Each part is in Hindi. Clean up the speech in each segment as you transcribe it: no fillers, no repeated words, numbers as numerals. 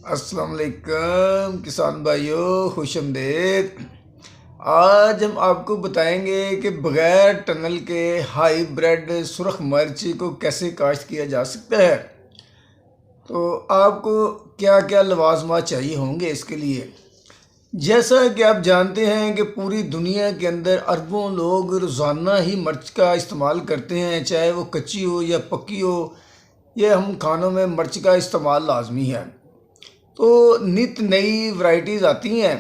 अस्सलाम वालेकुम किसान भाइयों, खुशामदीद। आज हम आपको बताएंगे कि बग़ैर टनल के हाईब्रिड सुरख मिर्च को कैसे काश्त किया जा सकता है। तो आपको क्या क्या लवाजमात चाहिए होंगे इसके लिए। जैसा कि आप जानते हैं कि पूरी दुनिया के अंदर अरबों लोग रोज़ाना ही मिर्च का इस्तेमाल करते हैं, चाहे वो कच्ची हो या पक्की हो। ये हम खानों में मिर्च का इस्तेमाल लाजमी है। तो नित नई वैरायटीज़ आती हैं।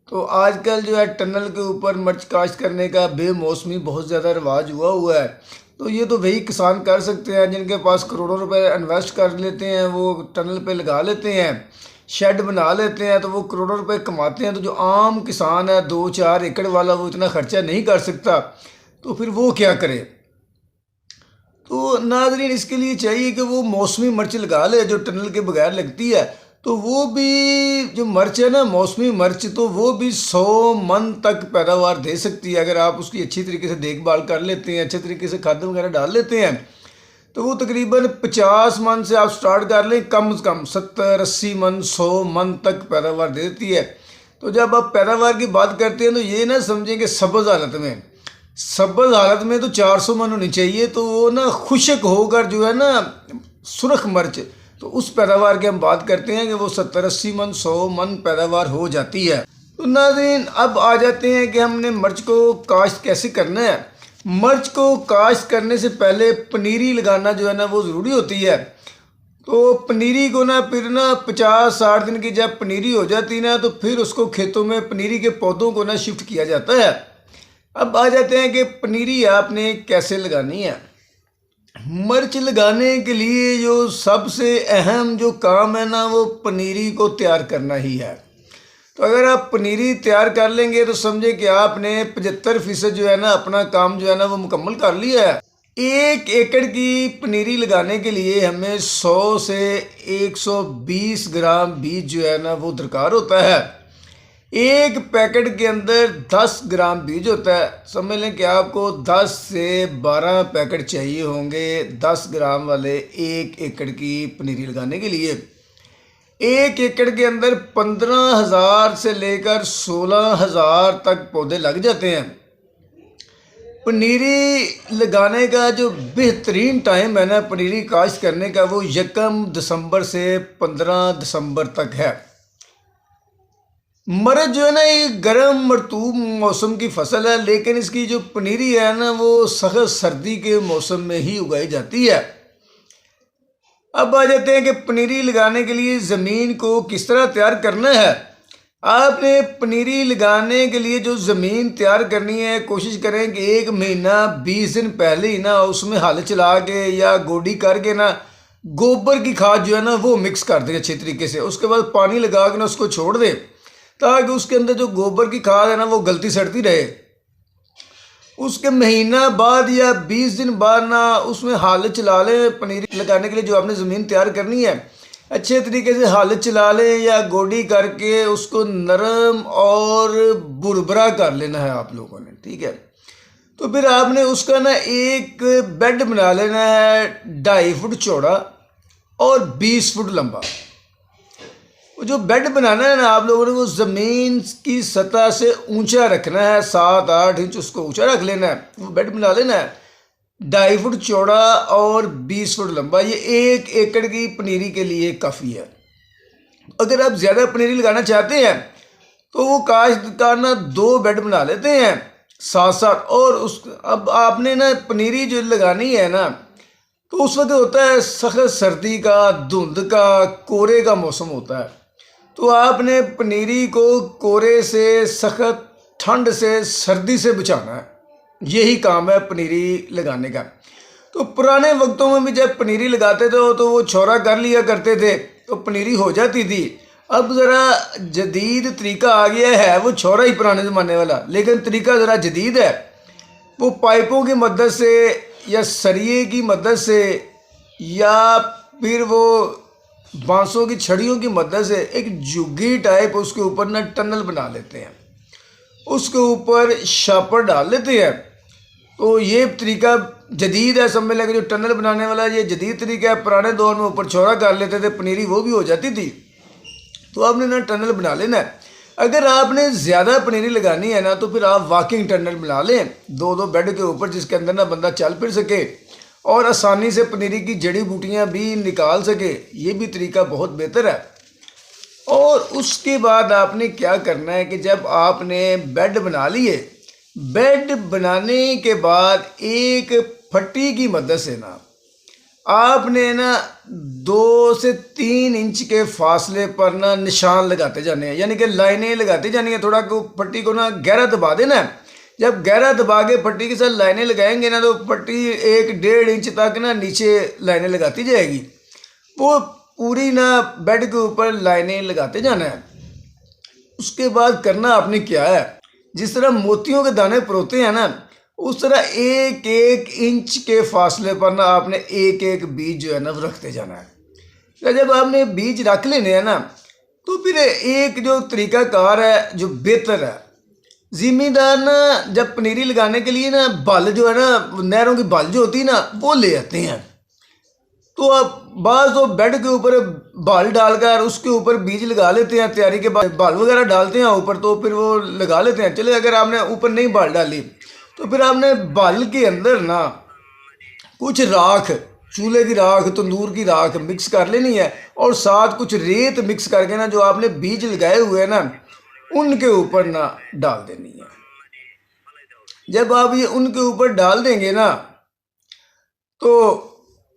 तो आजकल जो है टनल के ऊपर मिर्च काश्त करने का बेमौसमी बहुत ज़्यादा रिवाज हुआ है। तो ये तो वही किसान कर सकते हैं जिनके पास करोड़ों रुपए इन्वेस्ट कर लेते हैं, वो टनल पे लगा लेते हैं, शेड बना लेते हैं, तो वो करोड़ों रुपए कमाते हैं। तो जो आम किसान है 2-4 एकड़ वाला, वो इतना खर्चा नहीं कर सकता, तो फिर वो क्या करे। तो नाज़रीन, इसके लिए चाहिए कि वो मौसमी मिर्च लगा ले जो टनल के बगैर लगती है। तो वो भी जो मिर्च है ना, मौसमी मिर्च, तो वो भी 100 मन तक पैदावार दे सकती है अगर आप उसकी अच्छी तरीके से देखभाल कर लेते हैं, अच्छे तरीके से खाद वगैरह डाल लेते हैं। तो वो तकरीबन 50 मन से आप स्टार्ट कर लें, कम से कम 70-80 मन 100 मन तक पैदावार दे देती है। तो जब आप पैदावार की बात करते हैं तो ये ना समझें कि सब्ज़ हालत में तो 400 मन होनी चाहिए। तो वो ना खुशक होकर जो है ना सुरख मिर्च, तो उस पैदावार की हम बात करते हैं कि वो 70-80 मन 100 मन पैदावार हो जाती है। तो नाज़रीन, अब आ जाते हैं कि हमने मिर्च को काश्त कैसे करना है। मिर्च को काश्त करने से पहले पनीरी लगाना जो है ना वो ज़रूरी होती है। तो पनीरी को ना फिर ना 50-60 दिन की जब पनीरी हो जाती ना, तो फिर उसको खेतों में पनीरी के पौधों को ना शिफ्ट किया जाता है। अब आ जाते हैं कि पनीरी आपने कैसे लगानी है। मिर्च लगाने के लिए जो सबसे अहम जो काम है ना, वो पनीरी को तैयार करना ही है। तो अगर आप पनीरी तैयार कर लेंगे तो समझे कि आपने 75% जो है ना अपना काम जो है ना वो मुकम्मल कर लिया है। 1 एकड़ की पनीरी लगाने के लिए हमें 100 से 120 ग्राम बीज जो है ना वो दरकार होता है। एक पैकेट के अंदर 10 ग्राम बीज होता है। समझ लें कि आपको 10 से 12 पैकेट चाहिए होंगे 10 ग्राम वाले 1 एकड़ की पनीरी लगाने के लिए। 1 एकड़ के अंदर 15,000 से लेकर 16,000 तक पौधे लग जाते हैं। पनीरी लगाने का जो बेहतरीन टाइम है ना पनीरी काश्त करने का, वो 1 दिसंबर से 15 दिसंबर तक है। मर्च जो है ना ये गर्म मरतूब मौसम की फसल है, लेकिन इसकी जो पनीरी है ना वो सख्त सर्दी के मौसम में ही उगाई जाती है। अब आ जाते हैं कि पनीरी लगाने के लिए ज़मीन को किस तरह तैयार करना है। आपने पनीरी लगाने के लिए जो ज़मीन तैयार करनी है, कोशिश करें कि 1 महीना 20 दिन पहले ही ना उसमें हल चला के या गोडी करके ना गोबर की खाद जो है ना वो मिक्स कर दें अच्छे तरीके से। उसके बाद पानी लगा के ना उसको छोड़ दें, ताकि उसके अंदर जो गोबर की खाद है ना वो गलती सड़ती रहे। उसके महीना बाद या 20 दिन बाद ना उसमें हाल चला लें। पनीरी लगाने के लिए जो आपने ज़मीन तैयार करनी है, अच्छे तरीके से हाल चला लें या गोडी करके उसको नरम और बुरबरा कर लेना है आप लोगों ने, ठीक है। तो फिर आपने उसका ना एक बेड बना लेना है 2.5 फुट चौड़ा और 20 फुट लंबा। वो जो बेड बनाना है ना आप लोगों ने, वो ज़मीन की सतह से ऊंचा रखना है, 7-8 इंच उसको ऊंचा रख लेना है। वो बेड बना लेना है 2.5 फुट चौड़ा और 20 फुट लंबा। ये 1 एकड़ की पनीरी के लिए काफ़ी है। अगर आप ज़्यादा पनीरी लगाना चाहते हैं तो वो काश्तकार ना 2 बेड बना लेते हैं साथ साथ। और उस अब आपने ना पनीरी जो लगानी है ना, तो उस वक्त होता है सख्त सर्दी का, धुंध का, कोहरे का मौसम होता है। तो आपने पनीरी को कोहरे से, सख्त ठंड से, सर्दी से बचाना है। यही काम है पनीरी लगाने का। तो पुराने वक्तों में भी जब पनीरी लगाते थे तो वो छौरा कर लिया करते थे, तो पनीरी हो जाती थी। अब ज़रा जदीद तरीका आ गया है, वो छौरा ही पुराने ज़माने वाला, लेकिन तरीका ज़रा जदीद है। वो पाइपों की मदद से या सरिये की मदद से या फिर वो बांसों की छड़ियों की मदद से एक जुग्गी टाइप उसके ऊपर ना टनल बना लेते हैं, उसके ऊपर शापर डाल लेते हैं। तो ये तरीका जदीद है, समझ लें जो टनल बनाने वाला ये जदीद तरीका है। पुराने दौर में ऊपर छौरा कर लेते थे, पनीरी वो भी हो जाती थी। तो आपने ना टनल बना लेना है। अगर आपने ज़्यादा पनीरी लगानी है ना तो फिर आप वॉकिंग टनल बना लें, 2-2 बेड के ऊपर, जिसके अंदर ना बंदा चल फिर सके और आसानी से पनीरी की जड़ी बूटियाँ भी निकाल सके। ये भी तरीका बहुत बेहतर है। और उसके बाद आपने क्या करना है कि जब आपने बेड बना लिए, बेड बनाने के बाद एक फट्टी की मदद से ना आपने ना 2 से 3 इंच के फासले पर ना निशान लगाते जाने हैं, यानी कि लाइनें लगाती जानी है। थोड़ा को पट्टी को ना गहरा दबा देना है। जब गहरा दबा के पट्टी के साथ लाइनें लगाएंगे ना तो पट्टी 1-1.5 इंच तक ना नीचे लाइनें लगाती जाएगी। वो पूरी ना बेड के ऊपर लाइनें लगाते जाना है। उसके बाद करना आपने क्या है, जिस तरह मोतियों के दाने परोते हैं ना, उस तरह 1-1 इंच के फासले पर ना आपने एक बीज जो है ना वो रखते जाना है। तो जब आपने बीज रख लेने हैं ना तो फिर एक जो तरीकाकार है जो बेहतर है, ज़िम्मेदार ना जब पनीरी लगाने के लिए ना बल जो है ना, नहरों की बल जो होती है ना, वो ले आते हैं। तो आप बाज़ तो बेड के ऊपर बाल डालकर उसके ऊपर बीज लगा लेते हैं, तैयारी के बाद बाल वगैरह डालते हैं ऊपर, तो फिर वो लगा लेते हैं। चले अगर आपने ऊपर नहीं बाल डाली तो फिर आपने बाल के अंदर ना कुछ राख, चूल्हे की राख, तंदूर की राख मिक्स कर लेनी है और साथ कुछ रेत मिक्स करके ना जो आपने बीज लगाए हुए हैं ना उनके ऊपर ना डाल देनी है। जब आप ये उनके ऊपर डाल देंगे ना तो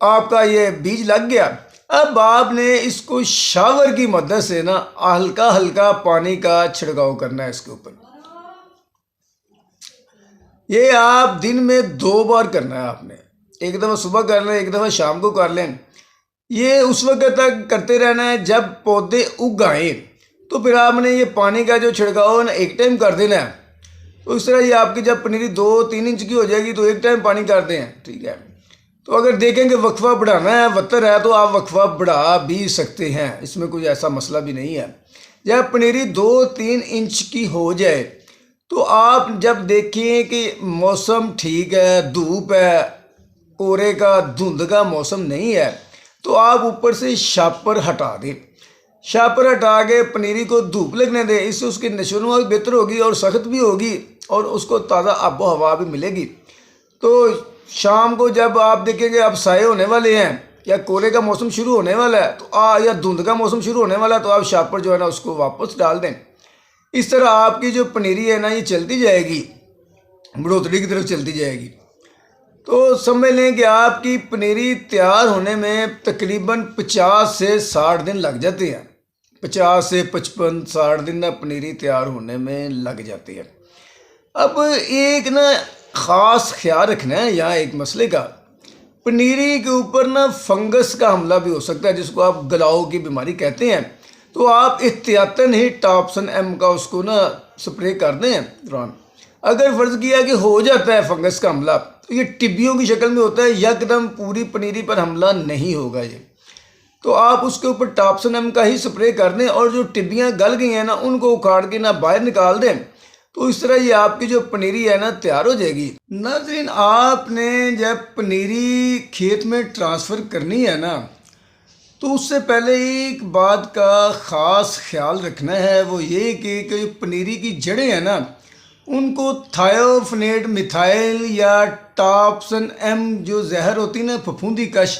आपका ये बीज लग गया। अब आपने इसको शावर की मदद से ना हल्का हल्का पानी का छिड़काव करना है इसके ऊपर। ये आप दिन में 2 बार करना है आपने, एक दफ़ा सुबह कर लें, एक दफ़ा शाम को कर लें। ये उस वक्त तक करते रहना है जब पौधे उग आए, तो फिर आपने ये पानी का जो छिड़काव है ना एक टाइम कर देना है। तो इस तरह ये आपकी जब पनीरी 2-3 इंच की हो जाएगी तो एक टाइम पानी कर दें, ठीक है। तो अगर देखेंगे वक्फा बढ़ाना है, वतर है, तो आप वक्फा बढ़ा भी सकते हैं, इसमें कोई ऐसा मसला भी नहीं है। जब पनीरी 2-3 इंच की हो जाए तो आप जब देखें कि मौसम ठीक है, धूप है, कोहरे का धुंध का मौसम नहीं है, तो आप ऊपर से शापर हटा दें। शापर हटा के पनीरी को धूप लगने दें, इससे उसकी नशोनुमा भी बेहतर होगी और सख्त भी होगी और उसको ताज़ा आबो हवा भी मिलेगी। तो शाम को जब आप देखेंगे अब साए होने वाले हैं या कोहरे का मौसम शुरू होने वाला है तो या धुंध का मौसम शुरू होने वाला है, तो आप शापर जो है ना उसको वापस डाल दें। इस तरह आपकी जो पनीरी है ना ये चलती जाएगी, बढ़ोतरी की तरफ चलती जाएगी। तो समझ लें कि आपकी पनीरी तैयार होने में तकरीबन 50 से 60 दिन लग जाते हैं। 50 से 55-60 दिन ना पनीरी तैयार होने में लग जाती है। अब एक ना ख़ास ख्याल रखना है यहाँ एक मसले का, पनीरी के ऊपर ना फंगस का हमला भी हो सकता है, जिसको आप गलाव की बीमारी कहते हैं। तो आप एहतियातन ही टॉप्सन एम का उसको ना स्प्रे कर दें दौरान। अगर फ़र्ज़ किया कि हो जाता है फंगस का हमला तो ये टिब्बियों की शक्ल में होता है, यकदम पूरी पनीरी पर हमला नहीं होगा ये। तो आप उसके ऊपर टॉप्सन एम का ही स्प्रे कर दें और जो टिब्बियाँ गल गई हैं ना उनको उखाड़ के ना बाहर निकाल दें। तो इस तरह ये आपकी जो पनीरी है ना तैयार हो जाएगी। नाज़रीन, आपने जब पनीरी खेत में ट्रांसफ़र करनी है ना तो उससे पहले एक बात का ख़ास ख्याल रखना है, वो ये कि पनीरी की जड़ें हैं ना उनको थायोफनेट मिथाइल या टॉप्सन एम जो जहर होती है ना फफूंदी कश,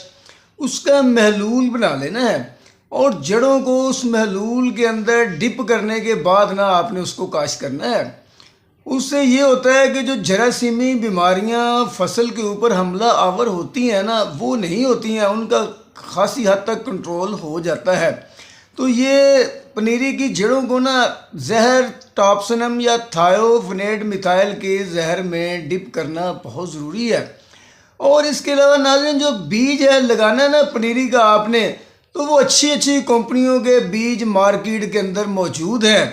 उसका महलूल बना लेना है और जड़ों को उस महलूल के अंदर डिप करने के बाद ना आपने उसको काश करना है। उससे ये होता है कि जो जरासीमी बीमारियां फसल के ऊपर हमला आवर होती हैं ना वो नहीं होती हैं, उनका खासी हद तक कंट्रोल हो जाता है। तो ये पनीरी की जड़ों को ना जहर टॉप्सनम या थायोफनेट मिथाइल के जहर में डिप करना बहुत ज़रूरी है। और इसके अलावा नाज़रीन जो बीज है लगाना है ना पनीरी का आपने, तो वो अच्छी कंपनियों के बीज मार्केट के अंदर मौजूद हैं।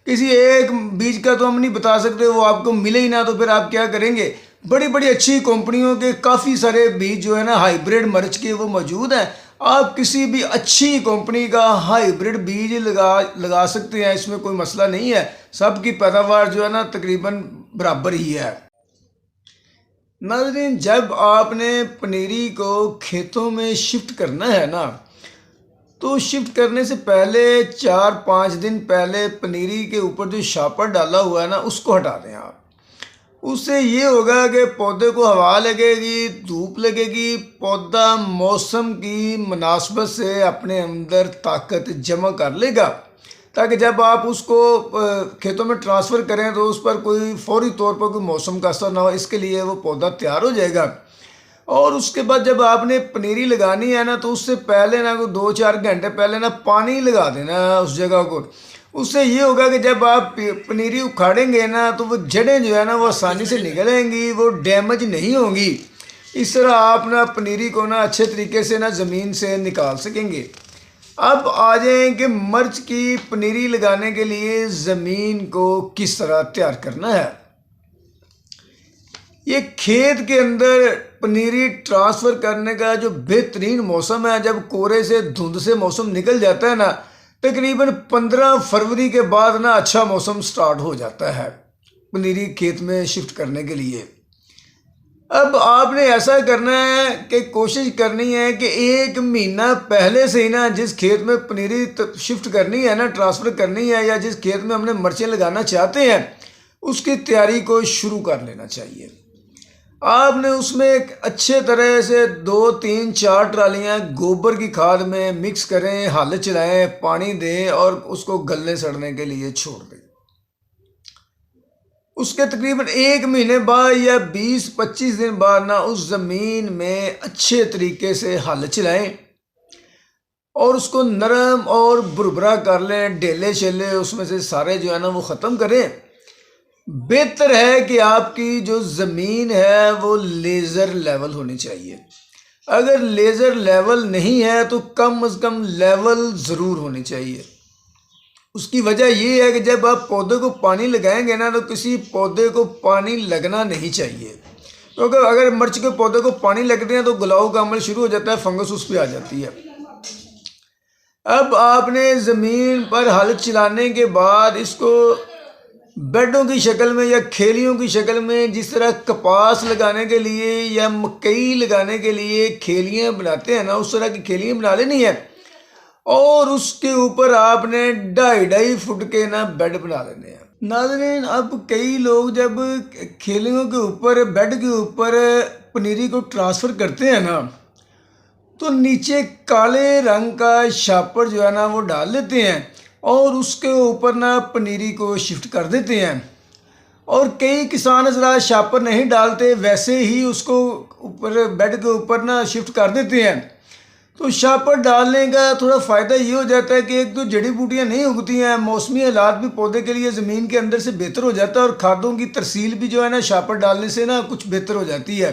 किसी एक बीज का तो हम नहीं बता सकते, वो आपको मिले ही ना तो फिर आप क्या करेंगे। बड़ी अच्छी कंपनियों के काफ़ी सारे बीज जो है ना हाइब्रिड मर्च के वो मौजूद हैं। आप किसी भी अच्छी कंपनी का हाइब्रिड बीज लगा सकते हैं, इसमें कोई मसला नहीं है। सब की पैदावार जो है ना तकरीबन बराबर ही है। नाज़रीन, जब आपने पनीरी को खेतों में शिफ्ट करना है ना तो शिफ्ट करने से पहले 4-5 दिन पहले पनीरी के ऊपर जो शापर डाला हुआ है ना उसको हटा दें आप। उससे ये होगा कि पौधे को हवा लगेगी, धूप लगेगी, पौधा मौसम की मुनासबत से अपने अंदर ताकत जमा कर लेगा, ताकि जब आप उसको खेतों में ट्रांसफ़र करें तो उस पर कोई फौरी तौर पर कोई मौसम का असर ना हो। इसके लिए वो पौधा तैयार हो जाएगा। और उसके बाद जब आपने पनीरी लगानी है ना तो उससे पहले ना कोई 2-4 घंटे पहले ना पानी लगा देना उस जगह को। उससे ये होगा कि जब आप पनीरी उखाड़ेंगे ना तो वो जड़ें जो है ना वो आसानी से निकलेंगी, वो डैमेज नहीं होंगी। इस तरह आप ना पनीरी को ना अच्छे तरीके से ना ज़मीन से निकाल सकेंगे। अब आ जाएं कि मिर्च की पनीरी लगाने के लिए ज़मीन को किस तरह तैयार करना है। ये खेत के अंदर पनीरी ट्रांसफ़र करने का जो बेहतरीन मौसम है, जब कोहरे से धुंध से मौसम निकल जाता है ना, तकरीबन 15 फरवरी के बाद ना अच्छा मौसम स्टार्ट हो जाता है पनीरी खेत में शिफ्ट करने के लिए। अब आपने ऐसा करना है कि कोशिश करनी है कि 1 महीना पहले से ही ना जिस खेत में पनीरी शिफ्ट करनी है ना, ट्रांसफ़र करनी है, या जिस खेत में हमने मिर्चें लगाना चाहते हैं उसकी तैयारी को शुरू कर लेना चाहिए। आपने उसमें एक अच्छे तरह से 2-3-4 ट्रालियाँ गोबर की खाद में मिक्स करें, हल चलाएं, पानी दें और उसको गलने सड़ने के लिए छोड़ दें। उसके तकरीबन 1 महीने बाद या 20-25 दिन बाद ना उस ज़मीन में अच्छे तरीके से हल चलाएं और उसको नरम और भुरभुरा कर लें। डेले शेले उसमें से सारे जो है ना वो ख़त्म करें। बेहतर है कि आपकी जो ज़मीन है वो लेज़र लेवल होनी चाहिए। अगर लेज़र लेवल नहीं है तो कम से कम लेवल ज़रूर होनी चाहिए। उसकी वजह ये है कि जब आप पौधे को पानी लगाएंगे ना तो किसी पौधे को पानी लगना नहीं चाहिए, क्योंकि अगर मिर्च के पौधे को पानी लगते हैं तो गुलाव का अमल शुरू हो जाता है, फंगस उस पर आ जाती है। अब आपने ज़मीन पर हल चलाने के बाद इसको बेडों की शक्ल में या खेलियों की शक्ल में, जिस तरह कपास लगाने के लिए या मकई लगाने के लिए खेलियाँ बनाते हैं ना, उस तरह की खेलियाँ बना लेनी है। और उसके ऊपर आपने 2.5 फुट के ना बेड बना लेने हैं। नाज़रीन, अब कई लोग जब खेलियों के ऊपर, बेड के ऊपर पनीरी को ट्रांसफ़र करते हैं ना तो नीचे काले रंग का शापर जो है ना वो डाल लेते हैं और उसके ऊपर ना पनीरी को शिफ्ट कर देते हैं। और कई किसान ज़रा शापर नहीं डालते, वैसे ही उसको ऊपर बेड के ऊपर ना शिफ्ट कर देते हैं। तो शापर डालने का थोड़ा फ़ायदा ये हो जाता है कि एक तो जड़ी बूटियाँ नहीं उगती हैं, मौसमी हालात भी पौधे के लिए ज़मीन के अंदर से बेहतर हो जाता है और खादों की तरसील भी जो है ना शापर डालने से ना कुछ बेहतर हो जाती है।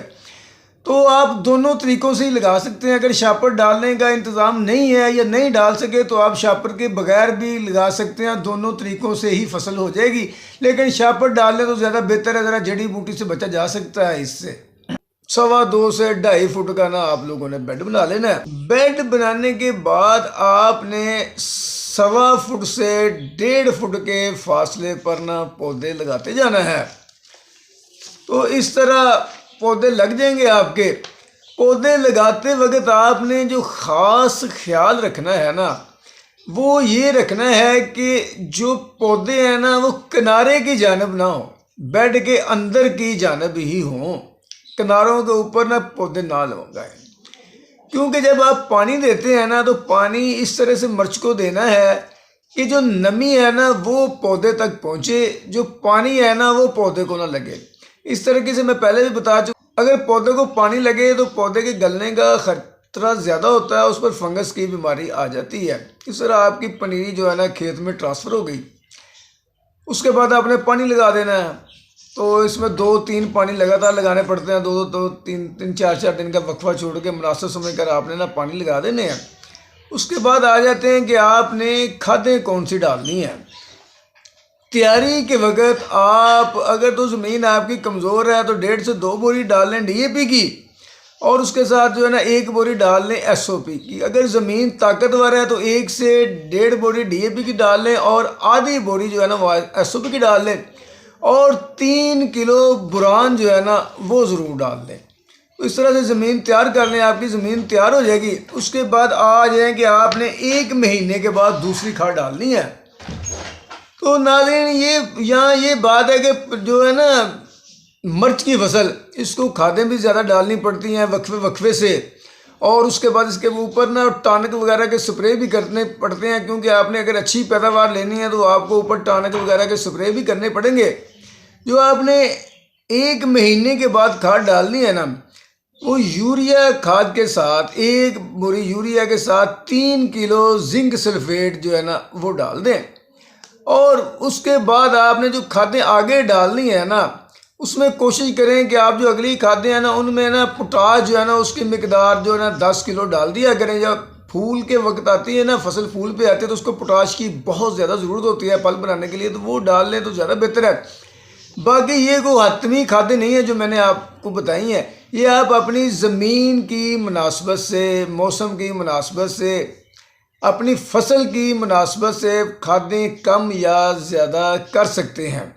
तो आप दोनों तरीक़ों से ही लगा सकते हैं। अगर शापर डालने का इंतज़ाम नहीं है या नहीं डाल सके तो आप शापर के बगैर भी लगा सकते हैं, दोनों तरीक़ों से ही फसल हो जाएगी। लेकिन शापर डालने तो ज़्यादा बेहतर है, ज़रा जड़ी बूटी से बचा जा सकता है इससे। 2.25 से 2.5 फुट का ना आप लोगों ने बेड बना लेना है। बेड बनाने के बाद आपने 1.25 फुट से 1.5 फुट के फासले पर ना पौधे लगाते जाना है। तो इस तरह पौधे लग जाएंगे आपके। पौधे लगाते वक्त आपने जो ख़ास ख्याल रखना है ना वो ये रखना है कि जो पौधे हैं ना वो किनारे की जानब ना हो, बेड के अंदर की जानब ही हों। किनारों के ऊपर ना पौधे ना लगाएं, क्योंकि जब आप पानी देते हैं ना तो पानी इस तरह से मिर्च को देना है कि जो नमी है ना वो पौधे तक पहुँचे, जो पानी है ना वो पौधे को ना लगे। इस तरीके से मैं पहले भी बता चुका, अगर पौधे को पानी लगे तो पौधे के गलने का खतरा ज़्यादा होता है, उस पर फंगस की बीमारी आ जाती है। इस तरह आपकी पनीरी जो है ना खेत में ट्रांसफ़र हो गई। उसके बाद आपने पानी लगा देना है। तो इसमें 2-3 पानी लगातार लगाने पड़ते हैं, 2-3 4 दिन का वक्फा छोड़ के मुनासिब समय कर आपने ना पानी लगा देने हैं। उसके बाद आ जाते हैं कि आपने खादें कौन सी डालनी है। तैयारी के वक्त आप अगर तो ज़मीन आपकी कमज़ोर है तो 1.5 से 2 बोरी डाल लें DAP की, और उसके साथ जो है ना 1 बोरी डाल लें SOP की। अगर ज़मीन ताकतवर है तो 1 से 1.5 बोरी DAP की डाल लें और आधी बोरी जो है ना वो SOP की डाल लें, और 3 किलो बुरान जो है ना वो ज़रूर डाल लें। तो इस तरह से ज़मीन तैयार कर लें, आपकी ज़मीन तैयार हो जाएगी। उसके बाद आ जाए कि आपने 1 महीने के बाद दूसरी खाद डालनी है। तो नाज़रीन यहाँ ये बात है कि जो है ना मिर्च की फसल, इसको खादें भी ज़्यादा डालनी पड़ती हैं वक्फे वक्फे से, और उसके बाद इसके ऊपर ना टॉनिक वगैरह के स्प्रे भी करने पड़ते हैं, क्योंकि आपने अगर अच्छी पैदावार लेनी है तो आपको ऊपर टॉनिक वगैरह के स्प्रे भी करने पड़ेंगे। जो आपने 1 महीने के बाद खाद डालनी है ना, वो यूरिया खाद के साथ, 1 बोरी यूरिया के साथ 3 किलो जिंक सल्फेट जो है ना वो डाल दें। और उसके बाद आपने जो खादें आगे डालनी है ना, उसमें कोशिश करें कि आप जो अगली खादें हैं ना उनमें ना पोटाश जो है ना उसकी मिकदार जो है ना 10 किलो डाल दिया करें। जब फूल के वक्त आती है ना, फसल फूल पे आती है, तो उसको पोटाश की बहुत ज़्यादा ज़रूरत होती है फल बनाने के लिए, तो वो डाल लें तो ज़्यादा बेहतर है। बाकी ये कोई हतमी खादें नहीं है जो मैंने आपको बताई हैं, ये आप अपनी ज़मीन की मुनासबत से, मौसम की मुनासबत से, अपनी फसल की मुनासबत से खादें कम या ज़्यादा कर सकते हैं।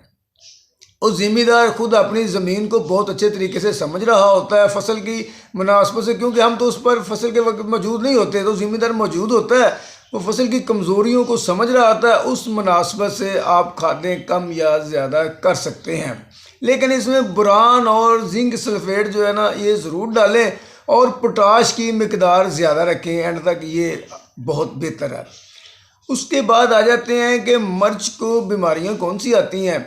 और ज़िम्मेदार खुद अपनी ज़मीन को बहुत अच्छे तरीके से समझ रहा होता है फसल की मुनासबत से, क्योंकि हम तो उस पर फसल के वक्त मौजूद नहीं होते, तो ज़िम्मेदार मौजूद होता है, वो फसल की कमज़ोरियों को समझ रहा होता है। उस मुनासबत से आप खादें कम या ज़्यादा कर सकते हैं, लेकिन इसमें बोरान और जिंक सल्फेट जो है ना ये ज़रूर डालें, और पोटाश की मिकदार ज़्यादा रखें एंड तक, ये बहुत बेहतर है। उसके बाद आ जाते हैं कि मिर्च को बीमारियां कौन सी आती हैं।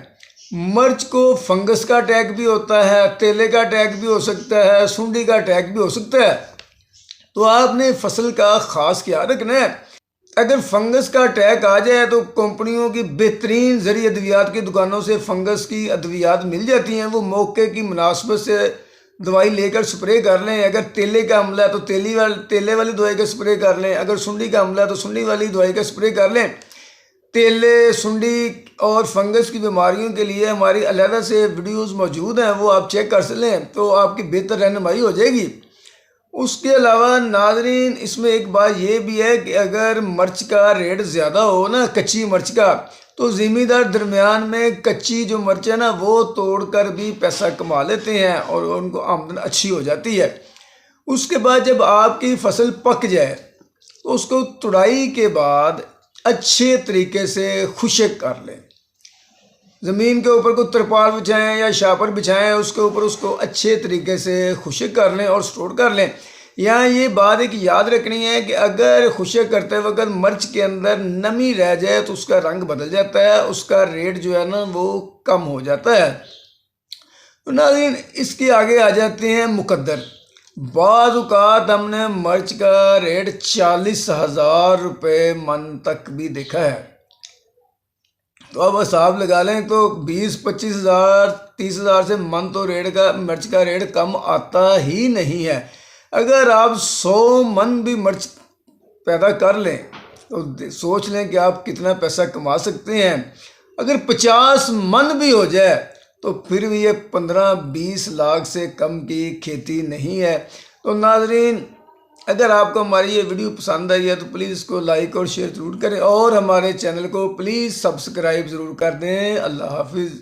मिर्च को फंगस का अटैक भी होता है, तेले का अटैक भी हो सकता है, सुंडी का अटैक भी हो सकता है। तो आपने फसल का ख़ास ख्याल रखना है। अगर फंगस का अटैक आ जाए तो कंपनियों की बेहतरीन ज़रिए अद्वियात की दुकानों से फंगस की अद्वियात मिल जाती हैं, वो मौके की मुनासबत से दवाई लेकर स्प्रे कर लें। अगर तेले का हमला है तो तेले वाली दवाई का स्प्रे कर लें, अगर सुंडी का हमला है तो सुंडी वाली दवाई का स्प्रे कर लें। तेले, सुंडी और फंगस की बीमारियों के लिए हमारी अलहदा से वीडियोस मौजूद हैं, वो आप चेक कर लें तो आपकी बेहतर रहनुमाई हो जाएगी। उसके अलावा नाज़रीन इसमें एक बात ये भी है कि अगर मिर्च का रेट ज़्यादा हो ना, कच्ची मिर्च का, तो ज़िम्मेदार दरमियान में कच्ची जो मिर्च है ना वो तोड़कर भी पैसा कमा लेते हैं और उनको आमदन अच्छी हो जाती है। उसके बाद जब आपकी फसल पक जाए तो उसको तुड़ाई के बाद अच्छे तरीके से खुशक कर लें। ज़मीन के ऊपर को तिरपाल बिछाएं या शापर बिछाएं, उसके ऊपर उसको अच्छे तरीके से खुशक कर लें और स्टोर कर लें। यहाँ ये बात एक याद रखनी है कि अगर खुशक करते वक्त मिर्च के अंदर नमी रह जाए तो उसका रंग बदल जाता है, उसका रेट जो है ना वो कम हो जाता है। तो नाज़रीन इसके आगे आ जाते हैं मुकद्दर। बाज़ औक़ात हमने मिर्च का रेट 40,000 रुपये मन तक भी देखा है। तो अब हिसाब लगा लें तो 20-25 हज़ार 30 हज़ार से मन तो मिर्च का रेट कम आता ही नहीं है। अगर आप 100 मन भी मिर्च पैदा कर लें तो सोच लें कि आप कितना पैसा कमा सकते हैं। अगर 50 मन भी हो जाए तो फिर भी ये 15-20 लाख से कम की खेती नहीं है। तो नाज़रीन अगर आपको हमारी ये वीडियो पसंद आई है तो प्लीज़ इसको लाइक और शेयर ज़रूर करें, और हमारे चैनल को प्लीज़ सब्सक्राइब ज़रूर कर दें। अल्लाह हाफिज़।